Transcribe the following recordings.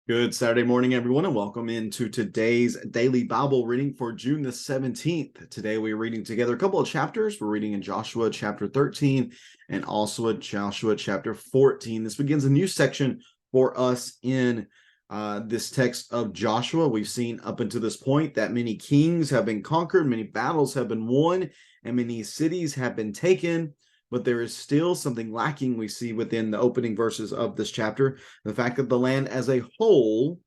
Good Saturday morning, everyone, and welcome into today's daily Bible reading for June the 17th. Today, we're reading together a couple of chapters. We're reading in Joshua chapter 13 and also Joshua chapter 14. This begins a new section for us in this text of Joshua. We've seen up until this point that many kings have been conquered, many battles have been won, and many cities have been taken. But there is still something lacking we see within the opening verses of this chapter. The fact that the land as a whole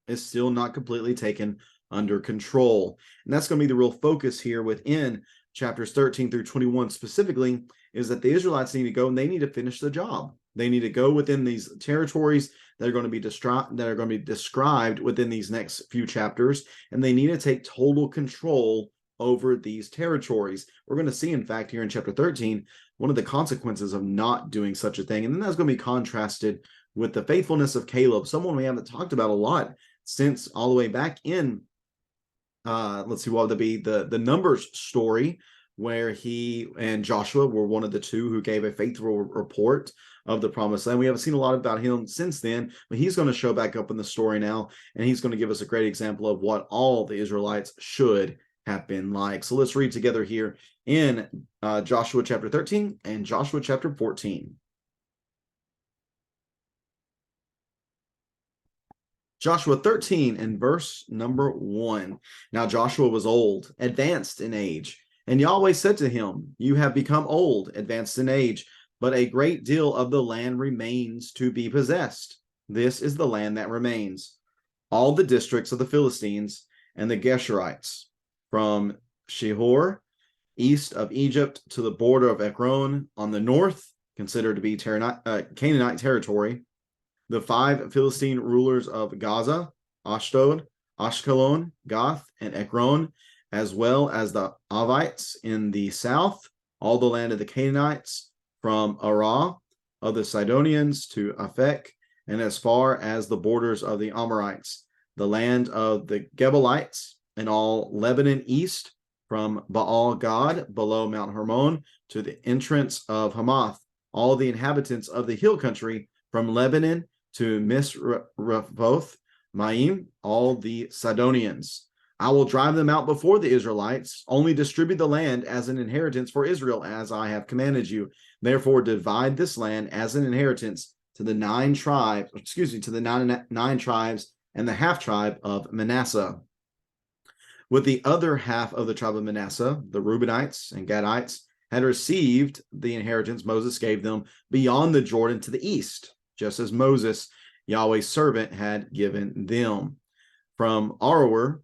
is still not completely taken under control. And that's going to be the real focus here within chapters 13 through 21 specifically, is that the Israelites need to go and they need to finish the job. They need to go within these territories that are going to be described within these next few chapters, and they need to take total control over these territories. We're going to see, in fact, here in chapter 13, one of the consequences of not doing such a thing. And then that's going to be contrasted with the faithfulness of Caleb, someone we haven't talked about a lot since all the way back in, let's see, what would be the Numbers story, where he and Joshua were one of the two who gave a faithful report of the promised land. We haven't seen a lot about him since then, but he's going to show back up in the story now, and he's going to give us a great example of what all the Israelites should have been like. So let's read together here in Joshua chapter 13 and Joshua chapter 14. Joshua 13 and verse number 1. Now Joshua was old, advanced in age, and Yahweh said to him, "You have become old, advanced in age, but a great deal of the land remains to be possessed. This is the land that remains, all the districts of the Philistines and the Geshurites, from Shihor, east of Egypt, to the border of Ekron on the north, considered to be Canaanite territory, the 5 Philistine rulers of Gaza, Ashdod, Ashkelon, Gath, and Ekron, as well as the Avites in the south, all the land of the Canaanites, from Arah of the Sidonians to Aphek, and as far as the borders of the Amorites, the land of the Gebalites, and all Lebanon east, from Baal Gad below Mount Hermon to the entrance of Hamath, all the inhabitants of the hill country, from Lebanon to Misrephoth Maim, all the Sidonians. I will drive them out before the Israelites, only distribute the land as an inheritance for Israel, as I have commanded you. Therefore, divide this land as an inheritance to the 9 tribes, to the nine tribes and the half tribe of Manasseh. With the other half of the tribe of Manasseh, the Reubenites and Gadites had received the inheritance Moses gave them beyond the Jordan to the east, just as Moses, Yahweh's servant, had given them. From Aroer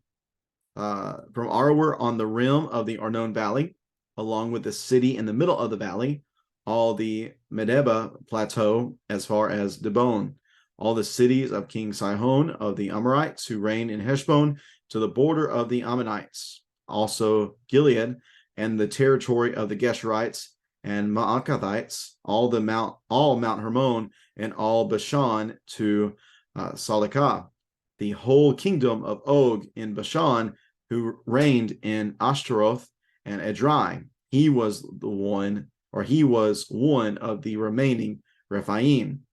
on the rim of the Arnon Valley, along with the city in the middle of the valley, all the Medeba plateau as far as Dibon, all the cities of King Sihon of the Amorites who reigned in Heshbon, to the border of the Ammonites, also Gilead and the territory of the Geshurites and Maacathites, all Mount Hermon and all Bashan to Salakah, the whole kingdom of Og in Bashan, who reigned in Ashtaroth and Edrei. He was one of the remaining Rephaim.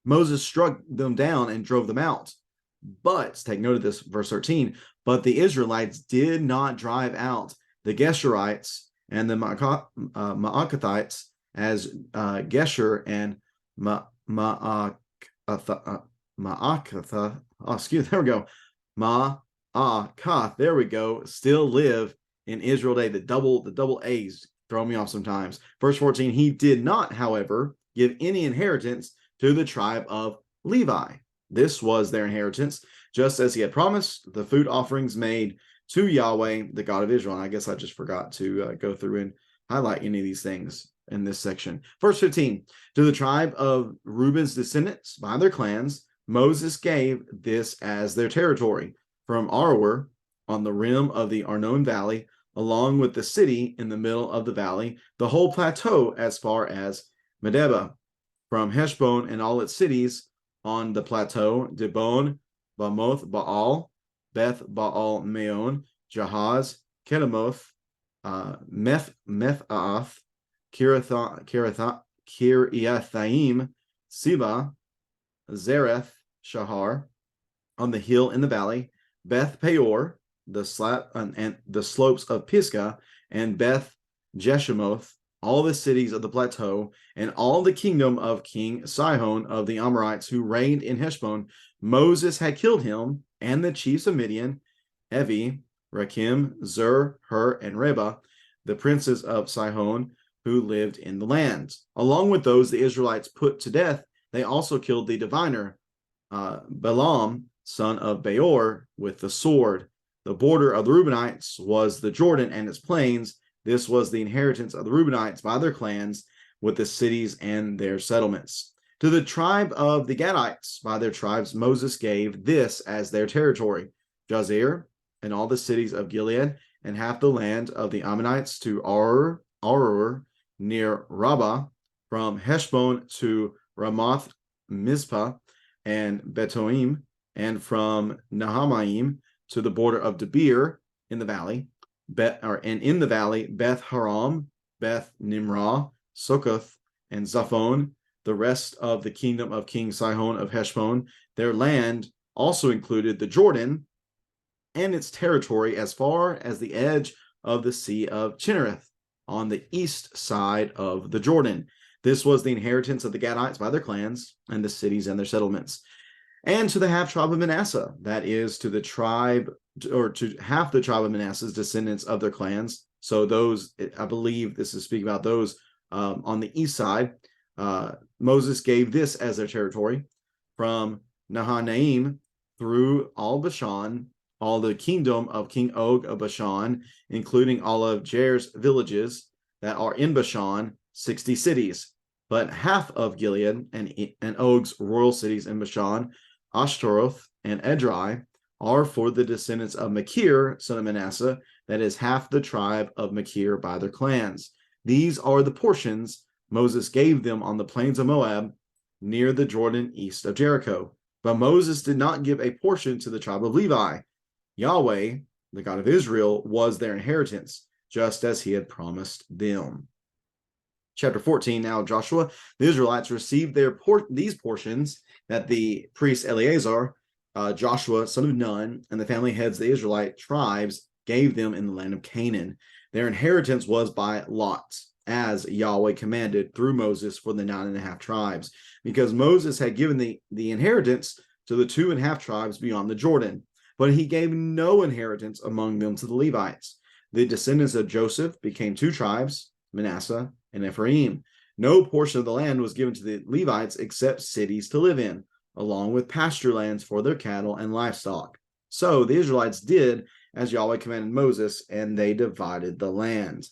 Moses struck them down and drove them out. But, take note of this, verse 13, but the Israelites did not drive out the Geshurites and the Maacathites, as Gesher and Maacatha, Maakath, there we go, still live in Israel today. The double A's throw me off sometimes. Verse 14, he did not, however, give any inheritance to the tribe of Levi. This was their inheritance, just as he had promised, the food offerings made to Yahweh, the God of Israel. And I guess I just forgot to go through and highlight any of these things in this section. Verse 15, to the tribe of Reuben's descendants by their clans, Moses gave this as their territory, from Aroer on the rim of the Arnon Valley, along with the city in the middle of the valley, the whole plateau as far as Medeba, from Heshbon and all its cities, on the plateau, Dibon, Bamoth Baal, Beth Baal Meon, Jahaz, Kedemoth, Methaath, Kiriathaim, Siba, Zareth, Shahar, on the hill in the valley, Beth Peor, and the slopes of Pisgah, and Beth Jeshimoth, all the cities of the plateau, and all the kingdom of King Sihon of the Amorites who reigned in Heshbon. Moses had killed him, and the chiefs of Midian, Evi, Rakim, Zur, Hur, and Reba, the princes of Sihon, who lived in the land. Along with those the Israelites put to death, they also killed the diviner, Balaam, son of Beor, with the sword. The border of the Reubenites was the Jordan and its plains. This was the inheritance of the Reubenites by their clans, with the cities and their settlements. To the tribe of the Gadites by their tribes, Moses gave this as their territory: Jazer and all the cities of Gilead, and half the land of the Ammonites to Arur near Rabbah, from Heshbon to Ramoth Mizpah and Betoim, and from Nahamaim to the border of Debir in the valley, and in the valley Beth Haram, Beth Nimrah, Succoth, and Zaphon, the rest of the kingdom of King Sihon of Heshbon. Their land also included the Jordan and its territory as far as the edge of the Sea of Chinnereth on the east side of the Jordan. This was the inheritance of the Gadites by their clans, and the cities and their settlements. And to the half tribe of Manasseh, that is to the tribe, or to half the tribe of Manasseh's descendants of their clans. So those, I believe this is speaking about those on the east side. Moses gave this as their territory: from Nahanaim through all Bashan, all the kingdom of King Og of Bashan, including all of Jair's villages that are in Bashan, 60 cities. But half of Gilead and Og's royal cities in Bashan, Ashtaroth and Edrei, are for the descendants of Machir, son of Manasseh, that is half the tribe of Machir by their clans. These are the portions Moses gave them on the plains of Moab, near the Jordan east of Jericho. But Moses did not give a portion to the tribe of Levi. Yahweh, the God of Israel, was their inheritance, just as he had promised them. Chapter 14, now Joshua, the Israelites received these portions that the priest Eleazar, Joshua, son of Nun, and the family heads of the Israelite tribes gave them in the land of Canaan. Their inheritance was by lots, as Yahweh commanded through Moses for the 9.5 tribes, because Moses had given the inheritance to the 2.5 tribes beyond the Jordan, but he gave no inheritance among them to the Levites. The descendants of Joseph became 2 tribes, Manasseh and Ephraim. No portion of the land was given to the Levites except cities to live in, along with pasture lands for their cattle and livestock. So the Israelites did as Yahweh commanded Moses, and they divided the land.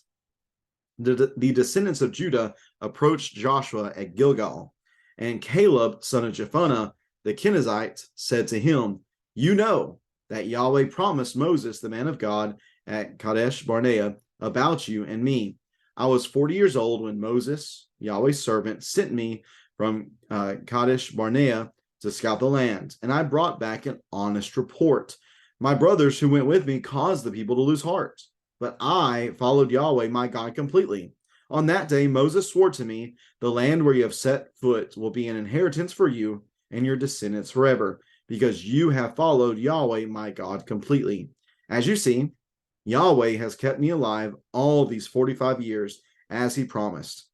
The descendants of Judah approached Joshua at Gilgal, and Caleb, son of Jephunneh, the Kenizzite, said to him, "You know that Yahweh promised Moses, the man of God, at Kadesh Barnea, about you and me. I was 40 years old when Moses, Yahweh's servant, sent me from Kadesh Barnea to scout the land, and I brought back an honest report. My brothers who went with me caused the people to lose heart, but I followed Yahweh my God completely. On that day Moses swore to me, the land where you have set foot will be an inheritance for you and your descendants forever, because you have followed Yahweh my God completely. As you see, Yahweh has kept me alive all these 45 years, as he promised,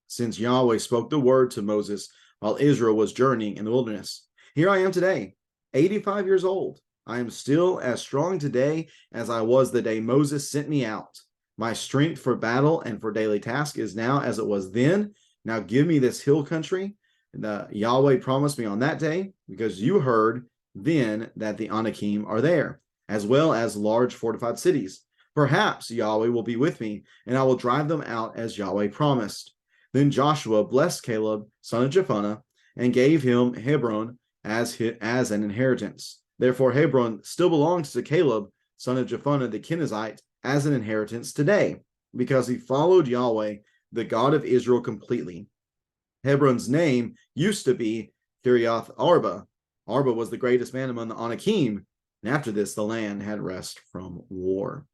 since Yahweh spoke the word to Moses while Israel was journeying in the wilderness. Here I am today, 85 years old. I am still as strong today as I was the day Moses sent me out. My strength for battle and for daily task is now as it was then. Now give me this hill country. Yahweh promised me on that day, because you heard then that the Anakim are there, as well as large fortified cities. Perhaps Yahweh will be with me, and I will drive them out as Yahweh promised." Then Joshua blessed Caleb, son of Jephunneh, and gave him Hebron as an inheritance. Therefore Hebron still belongs to Caleb, son of Jephunneh the Kenizzite, as an inheritance today, because he followed Yahweh, the God of Israel, completely. Hebron's name used to be Kiriath Arba. Arba was the greatest man among the Anakim, and after this the land had rest from war.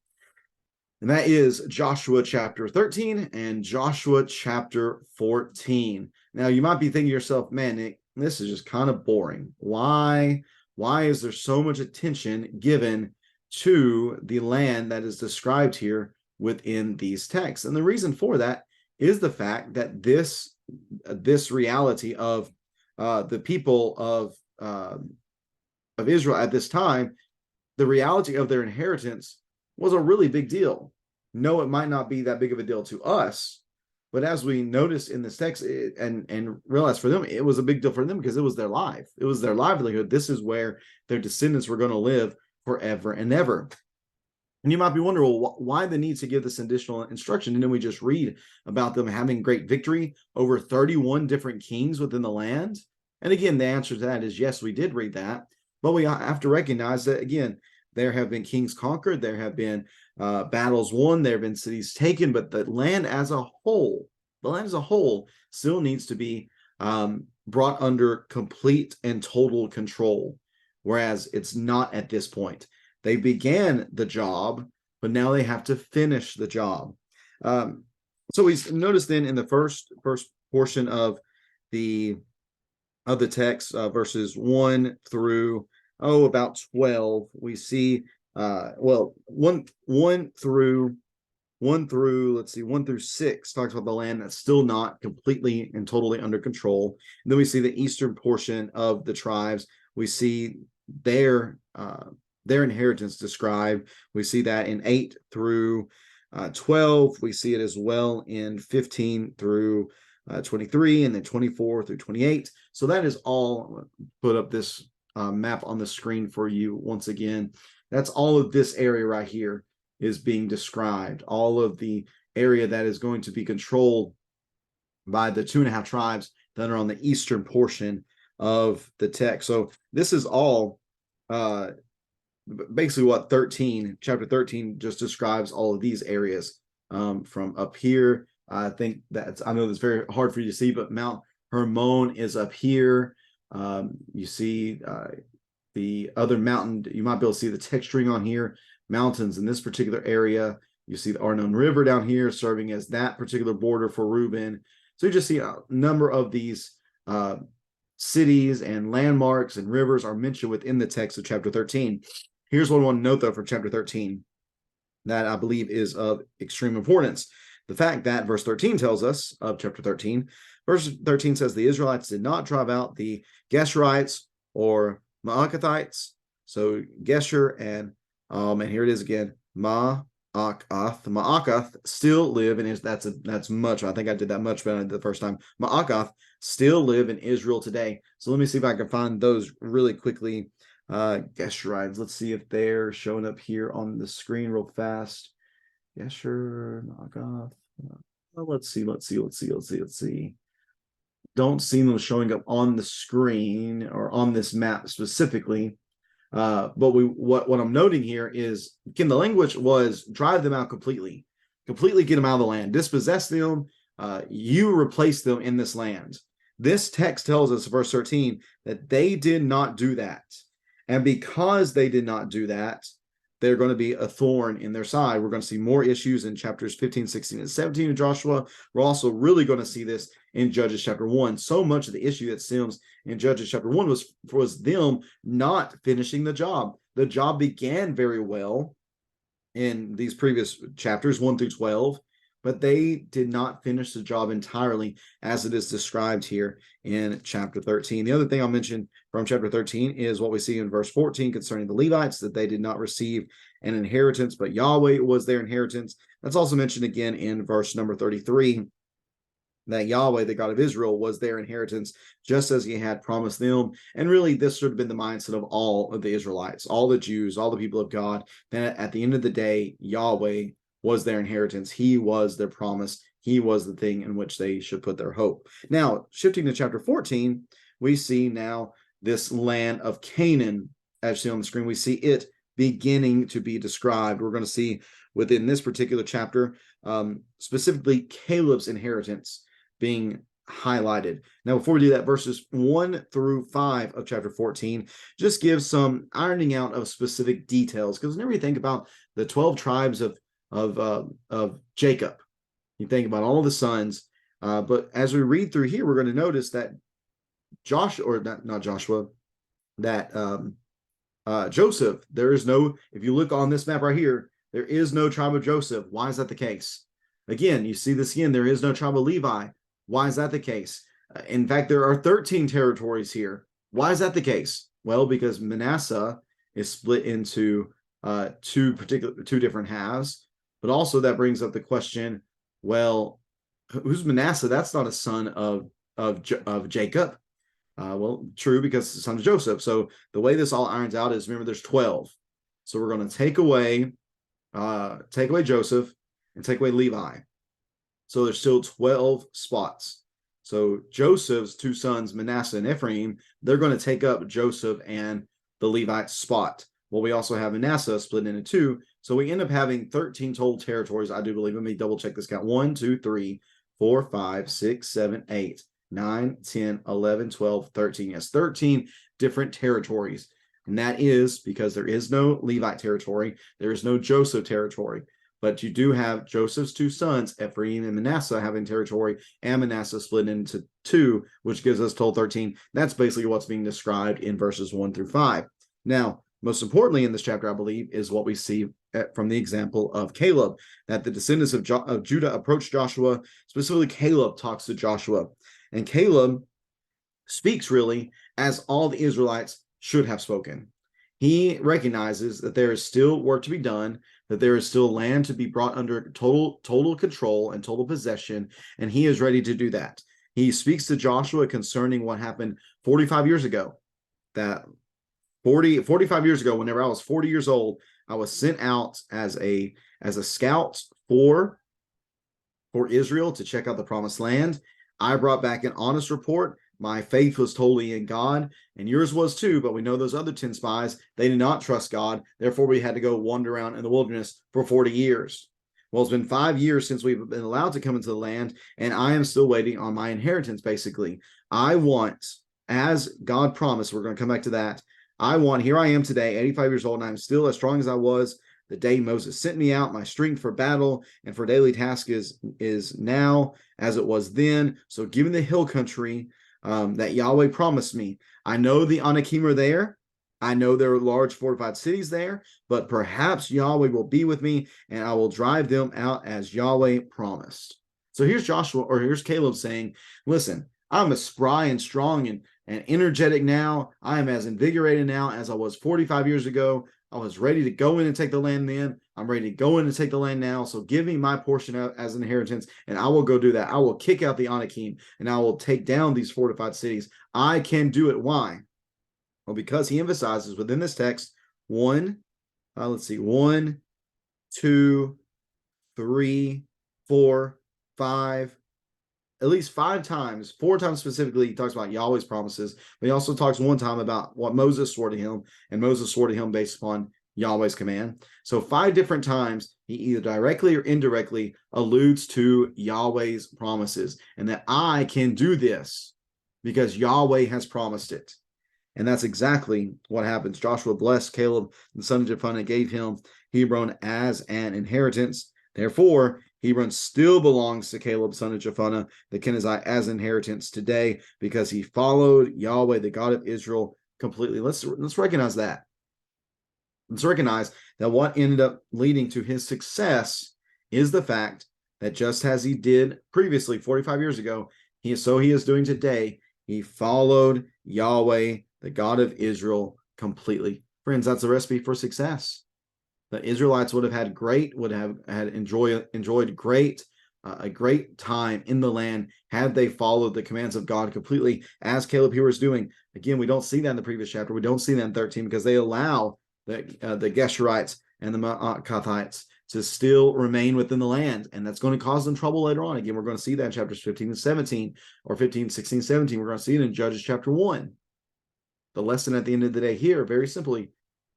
And that is Joshua chapter 13 and Joshua chapter 14. Now you might be thinking to yourself, man, Nick, this is just kind of boring. Why Why is there so much attention given to the land that is described here within these texts? And the reason for that is the fact that this reality of the people of Israel at this time, the reality of their inheritance was a really big deal. No, it might not be that big of a deal to us, but as we noticed in this text and realized for them, it was a big deal for them because it was their life. It was their livelihood. This is where their descendants were going to live forever and ever. And you might be wondering, well, why the need to give this additional instruction? And then we just read about them having great victory over 31 different kings within the land. And again, the answer to that is yes, we did read that. But we have to recognize that, again, there have been kings conquered, there have been battles won, there have been cities taken, but the land as a whole, still needs to be brought under complete and total control, whereas it's not at this point. They began the job, but now they have to finish the job. So we notice then in the first portion of the text, verses 1 through about 12, we see 1 through 6 talks about the land that's still not completely and totally under control. And then we see the eastern portion of the tribes. We see their inheritance described. We see that in 8 through 12. We see it as well in 15 through 23, and then 24 through 28. So that is all. Put up this map on the screen for you once again. That's all of this area right here is being described. All of the area that is going to be controlled by the 2.5 tribes that are on the eastern portion of the text. So this is all basically what chapter 13 just describes all of these areas from up here. I know that's very hard for you to see, but Mount Hermon is up here. You see the other mountain. You might be able to see the texturing on here. Mountains in this particular area. You see the Arnon River down here serving as that particular border for Reuben. So you just see a number of these cities and landmarks and rivers are mentioned within the text of chapter 13. Here's what I want to note, though, for chapter 13 that I believe is of extreme importance. The fact that verse 13 tells us of chapter 13. Verse 13 says the Israelites did not drive out the Geshurites or Maacathites. So Geshur and here it is again, Ma'akath. Ma'akath still live in that's much. I think I did that much better the first time. Ma'akath still live in Israel today. So let me see if I can find those really quickly. Geshurites. Let's see if they're showing up here on the screen real fast. Geshur, Ma'akath. Well, let's see. Don't see them showing up on the screen or on this map specifically. But what I'm noting here is, again, the language was drive them out completely get them out of the land, dispossess them, you replace them in this land. This text tells us, verse 13, that they did not do that. And because they did not do that, they're going to be a thorn in their side. We're going to see more issues in chapters 15, 16, and 17 of Joshua. We're also really going to see this in Judges chapter 1. So much of the issue that stems in Judges chapter 1 was them not finishing the job. The job began very well in these previous chapters, 1 through 12, but they did not finish the job entirely as it is described here in chapter 13. The other thing I'll mention from chapter 13 is what we see in verse 14 concerning the Levites, that they did not receive an inheritance, but Yahweh was their inheritance. That's also mentioned again in verse number 33, that Yahweh, the God of Israel, was their inheritance, just as he had promised them. And really, this should have been the mindset of all of the Israelites, all the Jews, all the people of God, that at the end of the day, Yahweh was their inheritance. He was their promise. He was the thing in which they should put their hope. Now, shifting to chapter 14, we see now this land of Canaan, as you see on the screen. We see it beginning to be described. We're going to see within this particular chapter, specifically Caleb's inheritance being highlighted. Now, before we do that, verses 1 through 5 of chapter 14 just gives some ironing out of specific details, because whenever you think about the 12 tribes of Jacob, you think about all the sons, but as we read through here, we're going to notice that Joshua, or not Joshua, that Joseph, there is no, if you look on this map right here, there is no tribe of Joseph. Why is that the case? Again, you see this again, there is no tribe of Levi. Why is that the case? In fact, there are 13 territories here. Why is that the case? Well, because Manasseh is split into two different halves, but also that brings up the question, well, who's Manasseh? That's not a son of Jacob. Well, true, because it's the son of Joseph. So the way this all irons out is, remember, there's 12. So we're going to take away Joseph and take away Levi. So there's still 12 spots. So Joseph's two sons, Manasseh and Ephraim, they're going to take up Joseph and the Levite spot. Well, we also have Manasseh split into two. So we end up having 13 total territories, I do believe. Let me double check this count. 1, 2, 3, 4, 5, 6, 7, 8, 9, 10, 11, 12, 13. Yes, 13 different territories. And that is because there is no Levite territory. There is no Joseph territory. But you do have Joseph's two sons, Ephraim and Manasseh, having territory, and Manasseh split into two, which gives us total 13. That's basically what's being described in verses 1 through 5. Now, most importantly in this chapter, I believe, is what we see from the example of Caleb, that the descendants of Judah approach Joshua. Specifically, Caleb talks to Joshua. And Caleb speaks really as all the Israelites should have spoken. He recognizes that there is still work to be done, that there is still land to be brought under total control and total possession, and he is ready to do that. He speaks to Joshua concerning what happened 45 years ago. That 45 years ago, whenever I was 40 years old, I was sent out as a scout for Israel to check out the promised land. I brought back an honest report. My faith was totally in God, and yours was too, but we know those other 10 spies, they did not trust God. Therefore, we had to go wander around in the wilderness for 40 years. Well, it's been 5 years since we've been allowed to come into the land, and I am still waiting on my inheritance, basically. I want, as God promised, we're going to come back to that, here I am today, 85 years old, and I'm still as strong as I was the day Moses sent me out. My strength for battle and for daily task is now as it was then. So given the hill country that Yahweh promised me, I know the Anakim are there. I know there are large fortified cities there, but perhaps Yahweh will be with me and I will drive them out as Yahweh promised. So here's Caleb saying, listen, I'm as spry and strong and energetic now. I am as invigorated now as I was 45 years ago. I was ready to go in and take the land then. I'm ready to go in and take the land now. So give me my portion as an inheritance, and I will go do that. I will kick out the Anakim, and I will take down these fortified cities. I can do it. Why? Well, because he emphasizes within this text, 1, 2, 3, 4, 5, at least 5 times, 4 times specifically, he talks about Yahweh's promises, but he also talks one time about what Moses swore to him, and Moses swore to him based upon Yahweh's command. So 5 different times, he either directly or indirectly alludes to Yahweh's promises, and that I can do this because Yahweh has promised it. And that's exactly what happens. Joshua blessed Caleb, the son of Jephunneh, gave him Hebron as an inheritance. Therefore, Hebron still belongs to Caleb, son of Jephunneh, the Kenizzite, as inheritance today because he followed Yahweh, the God of Israel, completely. Let's recognize that. Let's recognize that what ended up leading to his success is the fact that just as he did previously 45 years ago, he is doing today. He followed Yahweh, the God of Israel, completely. Friends, that's a recipe for success. The Israelites would have enjoyed a great time in the land had they followed the commands of God completely, as Caleb here is doing. Again, we don't see that in the previous chapter. We don't see that in 13 because they allow the Geshurites and the Maacathites to still remain within the land, and that's going to cause them trouble later on. Again, we're going to see that in chapters 15 and 17, or 15, 16, 17. We're going to see it in Judges chapter 1. The lesson at the end of the day here, very simply,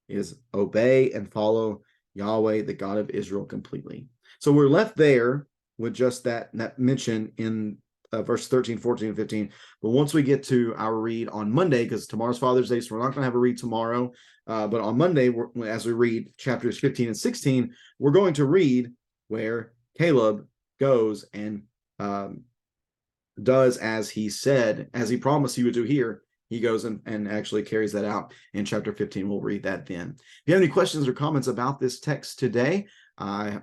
is obey and follow Yahweh, the God of Israel, completely. So we're left there with just that mention in verse 13, 14, and 15. But once we get to our read on Monday, because tomorrow's Father's Day, so we're not going to have a read tomorrow. But on Monday, as we read chapters 15 and 16, we're going to read where Caleb goes and does as he said, as he promised he would do here. he goes and actually carries that out in chapter 15. We'll read that then. If you have any questions or comments about this text today,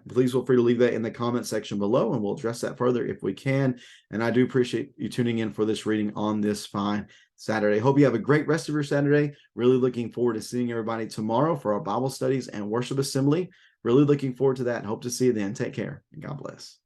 please feel free to leave that in the comment section below, and we'll address that further if we can. And I do appreciate you tuning in for this reading on this fine Saturday. Hope you have a great rest of your Saturday. Really looking forward to seeing everybody tomorrow for our Bible studies and worship assembly. Really looking forward to that and hope to see you then. Take care and God bless.